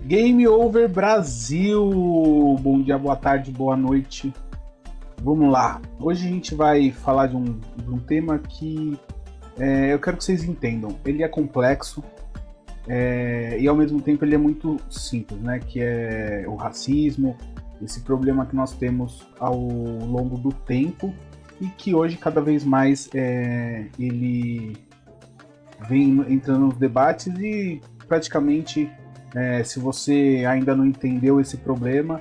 Game Over Brasil! Bom dia, boa tarde, boa noite. Vamos lá. Hoje a gente vai falar de um tema que eu quero que vocês entendam. Ele é complexo e ao mesmo tempo ele é muito simples, né? Que é o racismo, esse problema que nós temos ao longo do tempo e que hoje cada vez mais ele vem entrando nos debates e praticamente se você ainda não entendeu esse problema,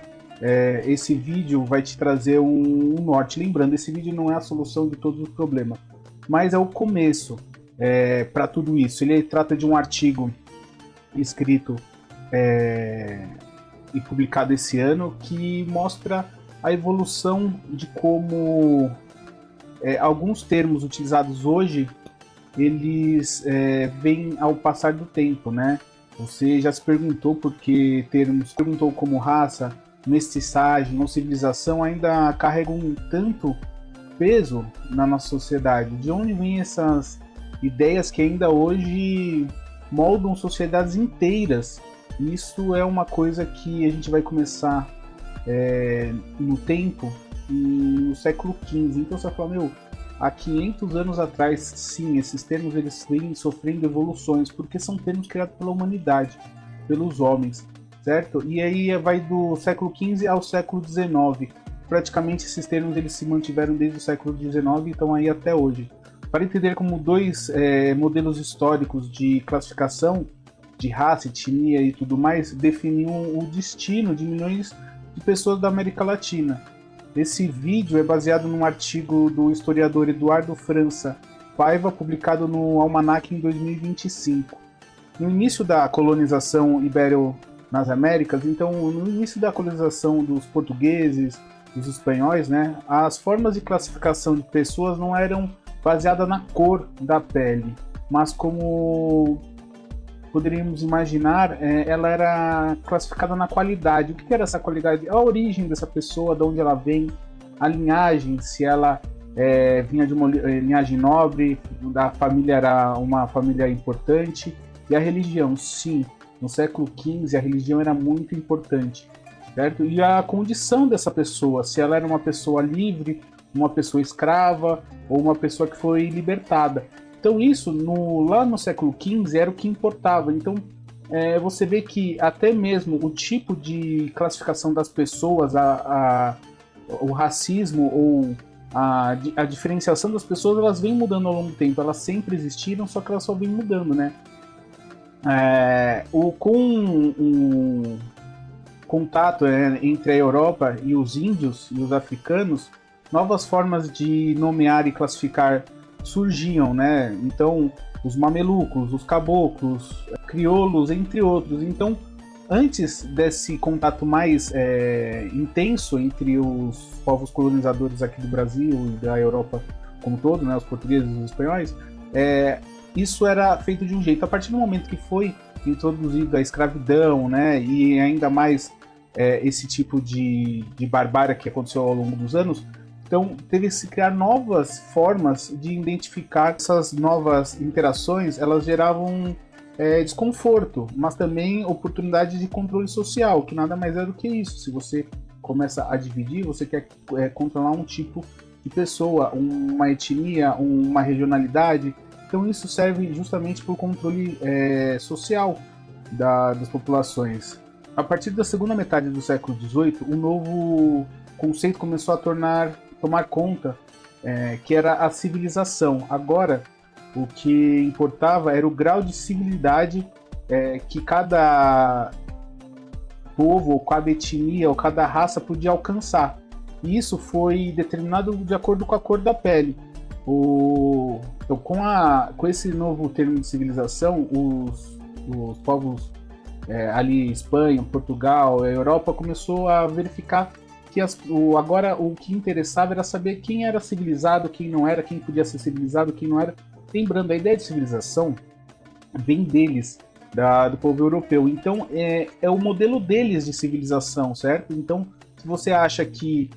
esse vídeo vai te trazer um norte. Lembrando, esse vídeo não é a solução de todos os problemas, mas é o começo para tudo isso. Ele trata de um artigo escrito e publicado esse ano que mostra a evolução de como alguns termos utilizados hoje eles vêm ao passar do tempo, né? Você já se perguntou por que termos, perguntou como raça, mestiçagem ou civilização ainda carregam tanto peso na nossa sociedade? De onde vêm essas ideias que ainda hoje moldam sociedades inteiras? Isso é uma coisa que a gente vai começar no tempo, no século XV. Então você fala, meu, há 500 anos atrás, sim, esses termos eles vêm sofrendo evoluções, porque são termos criados pela humanidade, pelos homens, certo? E aí vai do século XV ao século XIX. Praticamente esses termos eles se mantiveram desde o século XIX e estão aí até hoje. Para entender como dois modelos históricos de classificação de raça, etnia e tudo mais definiam o destino de milhões de pessoas da América Latina. Esse vídeo é baseado num artigo do historiador Eduardo França Paiva, publicado no Almanac em 2025. No início da colonização ibero nas Américas, então no início da colonização dos portugueses, dos espanhóis, né, as formas de classificação de pessoas não eram baseadas na cor da pele, mas como poderíamos imaginar, ela era classificada na qualidade. O que era essa qualidade? A origem dessa pessoa, de onde ela vem, a linhagem, se ela vinha de uma linhagem nobre, da família era uma família importante, e a religião, sim, no século XV a religião era muito importante, certo? E a condição dessa pessoa, se ela era uma pessoa livre, uma pessoa escrava, ou uma pessoa que foi libertada. Então isso, lá no século XV, era o que importava. Então você vê que até mesmo o tipo de classificação das pessoas, o racismo ou a diferenciação das pessoas, elas vêm mudando ao longo do tempo. Elas sempre existiram, só que elas só vêm mudando, né? Com o contato entre a Europa e os índios e os africanos, novas formas de nomear e classificar surgiam, né? Então, os mamelucos, os caboclos, crioulos, entre outros. Então, antes desse contato mais intenso entre os povos colonizadores aqui do Brasil e da Europa como todo, né? Os portugueses e os espanhóis, isso era feito de um jeito. A partir do momento que foi introduzida a escravidão, né? E ainda mais esse tipo de barbárie que aconteceu ao longo dos anos, então, teve que se criar novas formas de identificar essas novas interações. Elas geravam desconforto, mas também oportunidade de controle social, que nada mais é do que isso. Se você começa a dividir, você quer controlar um tipo de pessoa, uma etnia, uma regionalidade. Então, isso serve justamente para o controle social das populações. A partir da segunda metade do século XVIII, um novo conceito começou a tomar conta, que era a civilização. Agora, o que importava era o grau de civilidade que cada povo, ou cada etnia, ou cada raça podia alcançar. E isso foi determinado de acordo com a cor da pele. Então, com esse novo termo de civilização, os povos ali, Espanha, Portugal, a Europa, começou a verificar que agora o que interessava era saber quem era civilizado, quem não era, quem podia ser civilizado, quem não era. Lembrando, a ideia de civilização vem deles, do povo europeu. Então, é o modelo deles de civilização, certo? Então, se você acha que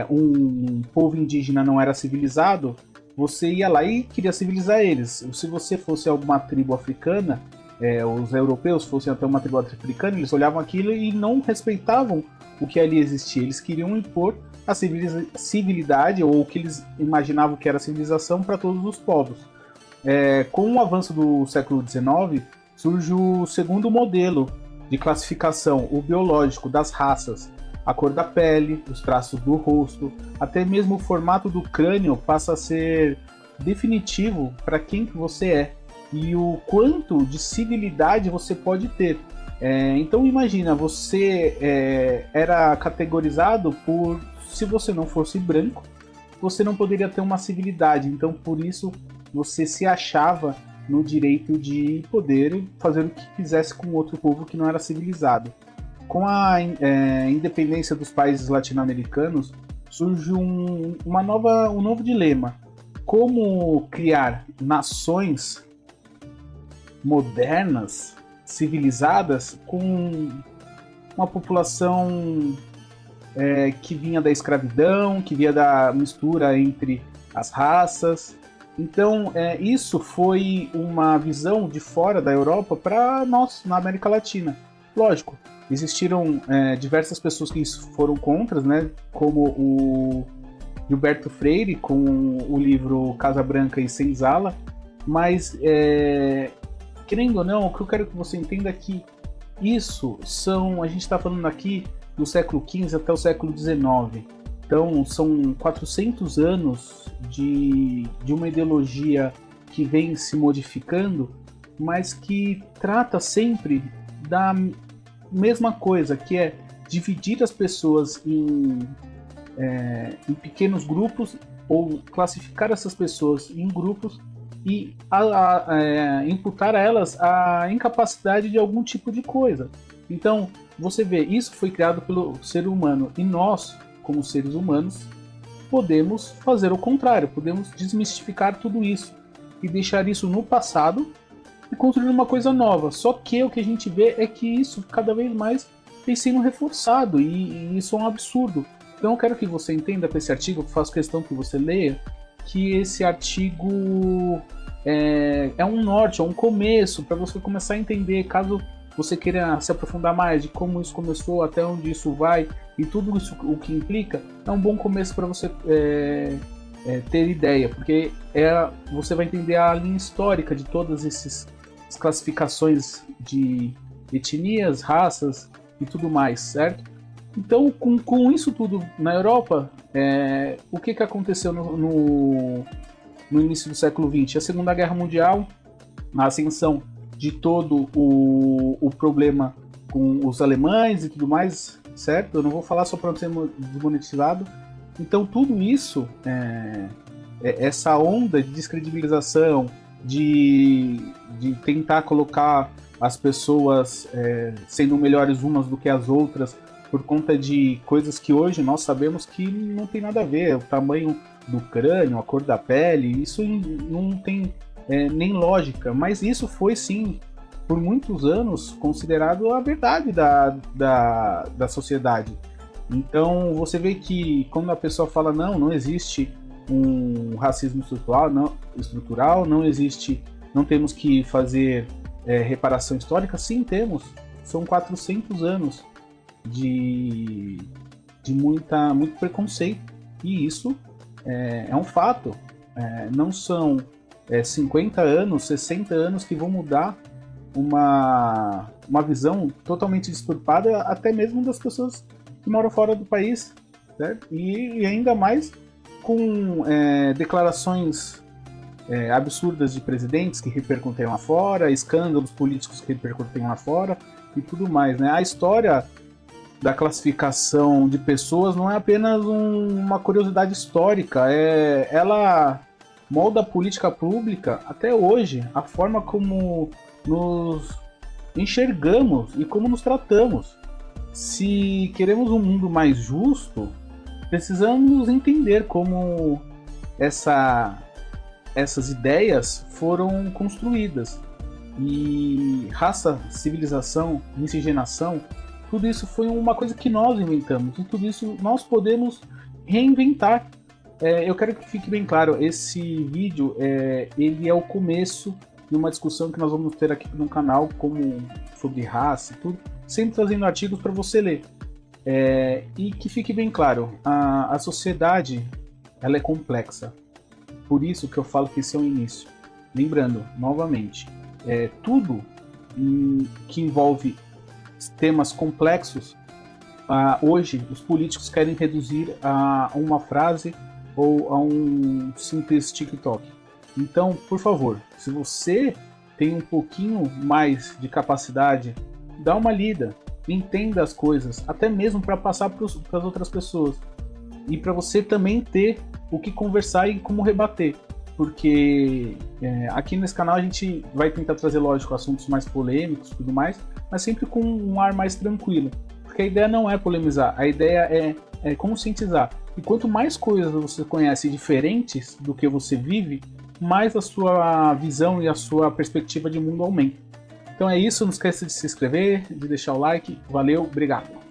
um povo indígena não era civilizado, você ia lá e queria civilizar eles. Se você fosse alguma tribo africana, os europeus fossem até uma tribo africana, eles olhavam aquilo e não respeitavam o que ali existia. Eles queriam impor a civilidade, ou o que eles imaginavam que era civilização, para todos os povos. Com o avanço do século XIX, surge o segundo modelo de classificação, o biológico, das raças. A cor da pele, os traços do rosto, até mesmo o formato do crânio passa a ser definitivo para quem que você é e o quanto de civilidade você pode ter. Então imagina, você era categorizado por, se você não fosse branco, você não poderia ter uma civilidade, então por isso você se achava no direito de poder fazer o que quisesse com outro povo que não era civilizado. Com a independência dos países latino-americanos, surge um novo dilema. Como criar nações modernas, civilizadas, com uma população que vinha da escravidão, que vinha da mistura entre as raças. Então, isso foi uma visão de fora da Europa para nós, na América Latina. Lógico, existiram diversas pessoas que foram contra, né, como o Gilberto Freire, com o livro Casa Branca e Senzala, mas, querendo ou não, o que eu quero que você entenda é que a gente está falando aqui do século XV até o século XIX. Então, são 400 anos de uma ideologia que vem se modificando, mas que trata sempre da mesma coisa, que é dividir as pessoas em pequenos grupos, ou classificar essas pessoas em grupos e imputar a elas a incapacidade de algum tipo de coisa. Então, você vê, isso foi criado pelo ser humano, e nós, como seres humanos, podemos fazer o contrário, podemos desmistificar tudo isso e deixar isso no passado e construir uma coisa nova. Só que o que a gente vê é que isso cada vez mais vem sendo reforçado, e isso é um absurdo. Então eu quero que você entenda com esse artigo, eu faço questão que você leia, que esse artigo é um norte, é um começo para você começar a entender, caso você queira se aprofundar mais de como isso começou, até onde isso vai e tudo isso o que implica. É um bom começo para você ter ideia, porque você vai entender a linha histórica de todas essas classificações de etnias, raças e tudo mais, certo? Então, com isso tudo na Europa, o que aconteceu no início do século XX? A Segunda Guerra Mundial, a ascensão de todo o problema com os alemães e tudo mais, certo? Eu não vou falar só para não ser desmonetizado. Então, tudo isso, essa onda de descredibilização, de tentar colocar as pessoas sendo melhores umas do que as outras, por conta de coisas que hoje nós sabemos que não tem nada a ver, o tamanho do crânio, a cor da pele, isso não tem nem lógica, mas isso foi sim, por muitos anos, considerado a verdade da sociedade. Então você vê que quando a pessoa fala não existe um racismo estrutural, não temos que fazer reparação histórica, sim temos, são 400 anos de muito preconceito, e isso é um fato. Não são 50 anos, 60 anos que vão mudar uma visão totalmente disturpada, até mesmo das pessoas que moram fora do país, certo? E ainda mais com declarações absurdas de presidentes que repercutem lá fora, escândalos políticos que repercutem lá fora e tudo mais, né? A história da classificação de pessoas não é apenas uma curiosidade histórica, ela molda a política pública até hoje, a forma como nos enxergamos e como nos tratamos. Se queremos um mundo mais justo, precisamos entender como essas ideias foram construídas. E raça, civilização, miscigenação, tudo isso foi uma coisa que nós inventamos, e tudo isso nós podemos reinventar. Eu quero que fique bem claro, esse vídeo ele é o começo e uma discussão que nós vamos ter aqui no canal, como sobre raça e tudo, sempre trazendo artigos para você ler. E que fique bem claro, a sociedade ela é complexa, por isso que eu falo que esse é o início. Lembrando, novamente, tudo que envolve temas complexos, hoje os políticos querem reduzir a uma frase ou a um simples TikTok. Então, por favor, se você tem um pouquinho mais de capacidade, dá uma lida, entenda as coisas, até mesmo para passar para as outras pessoas. E para você também ter o que conversar e como rebater. Porque aqui nesse canal a gente vai tentar trazer, lógico, assuntos mais polêmicos e tudo mais, mas sempre com um ar mais tranquilo. Porque a ideia não é polemizar, a ideia é conscientizar. E quanto mais coisas você conhece diferentes do que você vive, mais a sua visão e a sua perspectiva de mundo aumenta. Então é isso, não esqueça de se inscrever, de deixar o like. Valeu, obrigado.